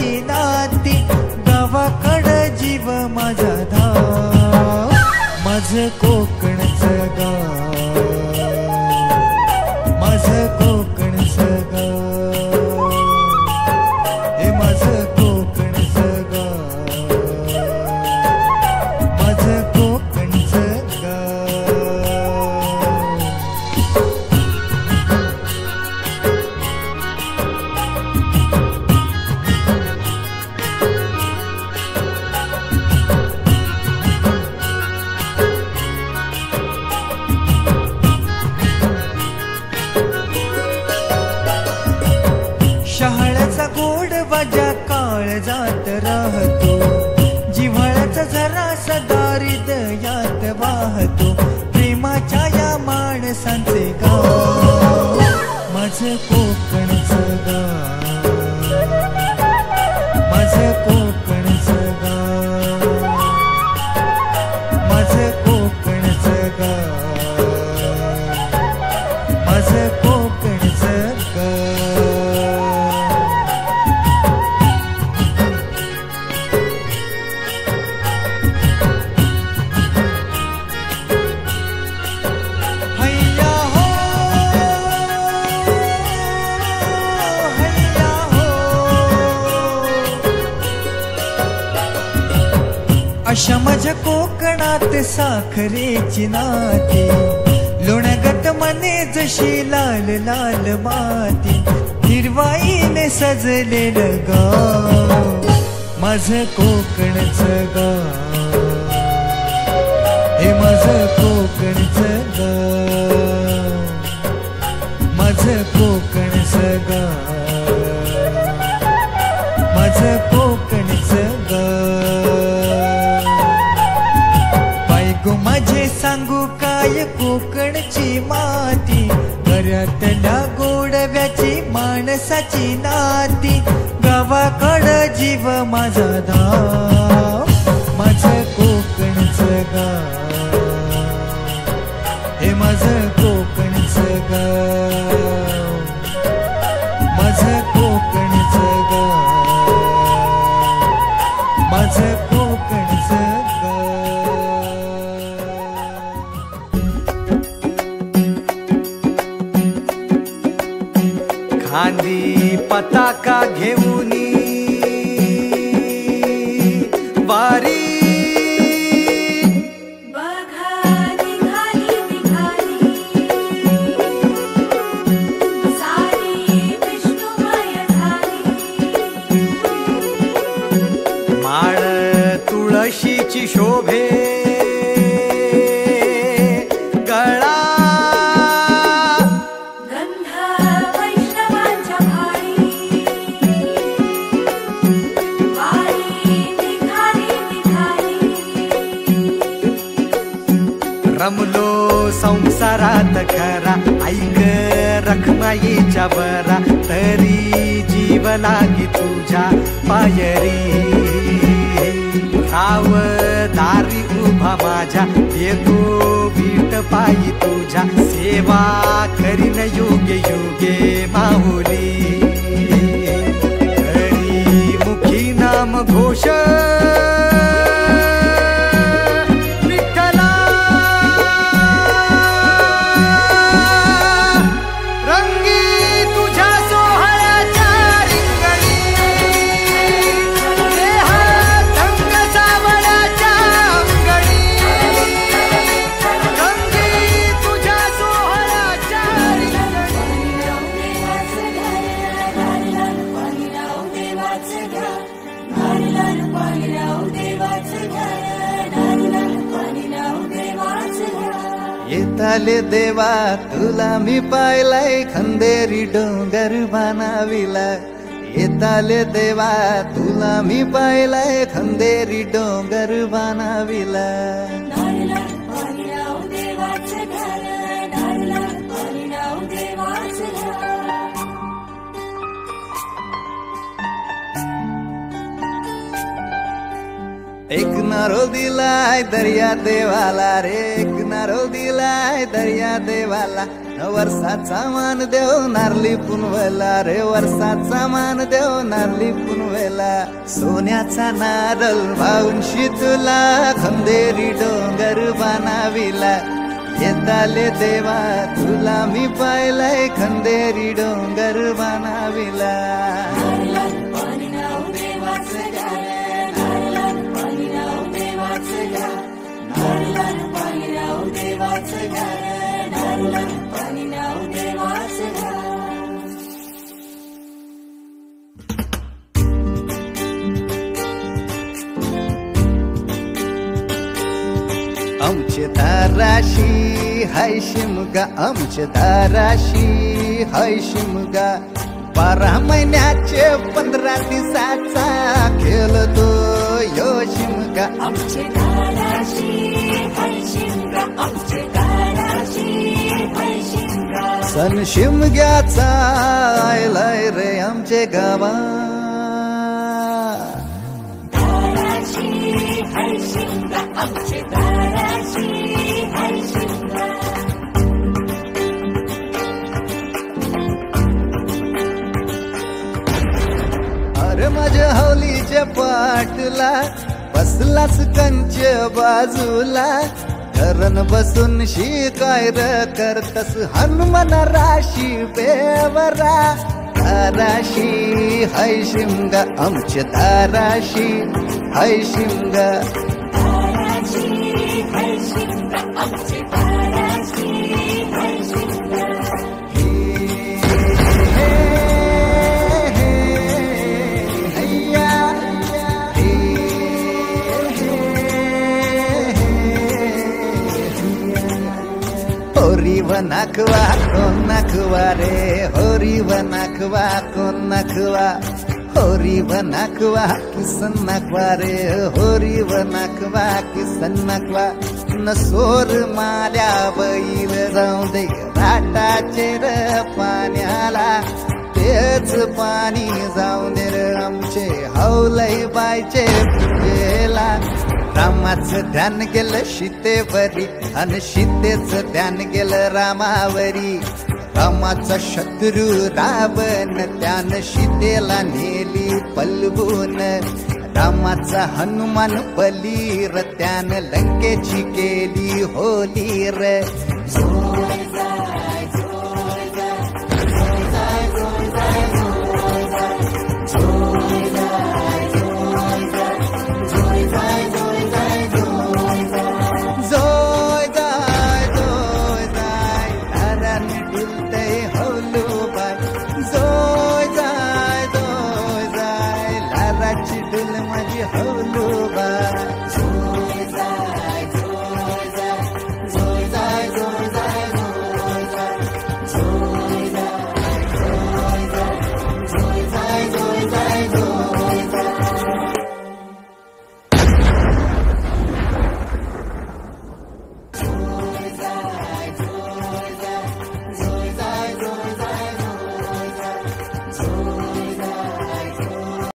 नावाची नाती गावाकडं जीव माझा धाव माझं कोकणचं गाव माझं कोकणचं गाव हे माझं कोकणचं गाव माझं कोकणचं गाव शहाळ्याचा गोड वाजा काळजात राहतो जिव्हाळ्याचा झरा सदा हृदयात वाहतो प्रेमाच्या या माणसांचे गाव माझं कोकणचं गाव माझं कोकणचं गाव माझं कोकणचं गाव माझं कोकणचं गाव अशा माझ्या कोकणात साखरेची नाती लोण्यागत मने जशी लाल लाल माती हिरवाईने सजलेलं गाव माझं कोकणचं गाव हे माझं कोकणचं गाव माझं कोकणचं गाव माझं कोकणचं गाव माझे सांगू काय कोकणची माती घरातल्या गोडव्याची माणसाची नाती गावाकडं जीव माझा धाव माझं कोकणचं गाव हे माझं कोकणचं गाव माझं कोकणचं गाव माझं कोकणचं खांदी पताका घेऊनी वारी बघा निघाली निघाली सारी विष्णुमय झाली माळ तुळशीची शोभे रमलो संसारात खरा ऐक रखमाईच्या बरा तरी जीव लागी तुझ्या पायरी राव दारी उभा माझ्या येतो वीट पायी तुझ्या सेवा करीन योगे योगे माहुली हरी मुखी नाम घोष येताले देवा तुला मी पाहिलाय खंदेरी डोंगर बनाविला येताले देवा तुला मी पाहिलाय खंदेरी डोंगर बनाविला एक नारो दिलाय दर्या देवाला रे एक नारो दिलाय दर्या देवाला वर्षाचा मान देव नारली पुनवेला रे वर्षाचा मान देव नारली पुनवेला सोन्याचा नारळ वाहून तुला खंदेरी डोंगर बनाविला येताले देवा तुला मी पाहिलाय खंदेरी डोंगर बनाविला आमचे दाराशी हाय शिमगा आमचे दाराशी हाय शिमगा 12 महिन्याचे 15 दिवसाचा खेळतो यो शिमगा आमचे दाराशी हाय शिमगा आमचे दाराशी हाय शिमगा सन शिमग्याचा आयलाय रे आमचे गावा दाराशी हाय शिमगा आमचे दाराशी हाय शिमगा अरे माझ्या हौलीच्या पाटला बसलास कंच बाजूला धरण बसून शिकाय र करतस हनुमान राशी बेवरा दाराशी हाय शिमगा आमच्या दाराशी हाय शिमगा दाराशी हाय शिमगा आमचे दाराशी हाय शिमगा होरी वनाखवा कोण नखवा रे होरी वनाखवा कोण नखवा होरी वनाखवा किसन नखवा रे होरी वनाखवा किसन नखवा नसोर माल्या बैल जाऊ दे राटाचे र पाण्याला तेच पाणी जाऊ दे र आमचे हौलई बायचे पूजेला रामाचं ध्यान गेलं सीतेवरी आणि सीतेचं ध्यान गेलं रामावरी रामाचा शत्रू रावण त्यानं सीतेला नेली पलवून रामाचा हनुमान बलीर त्यानं लंकेची केली होली रे जोय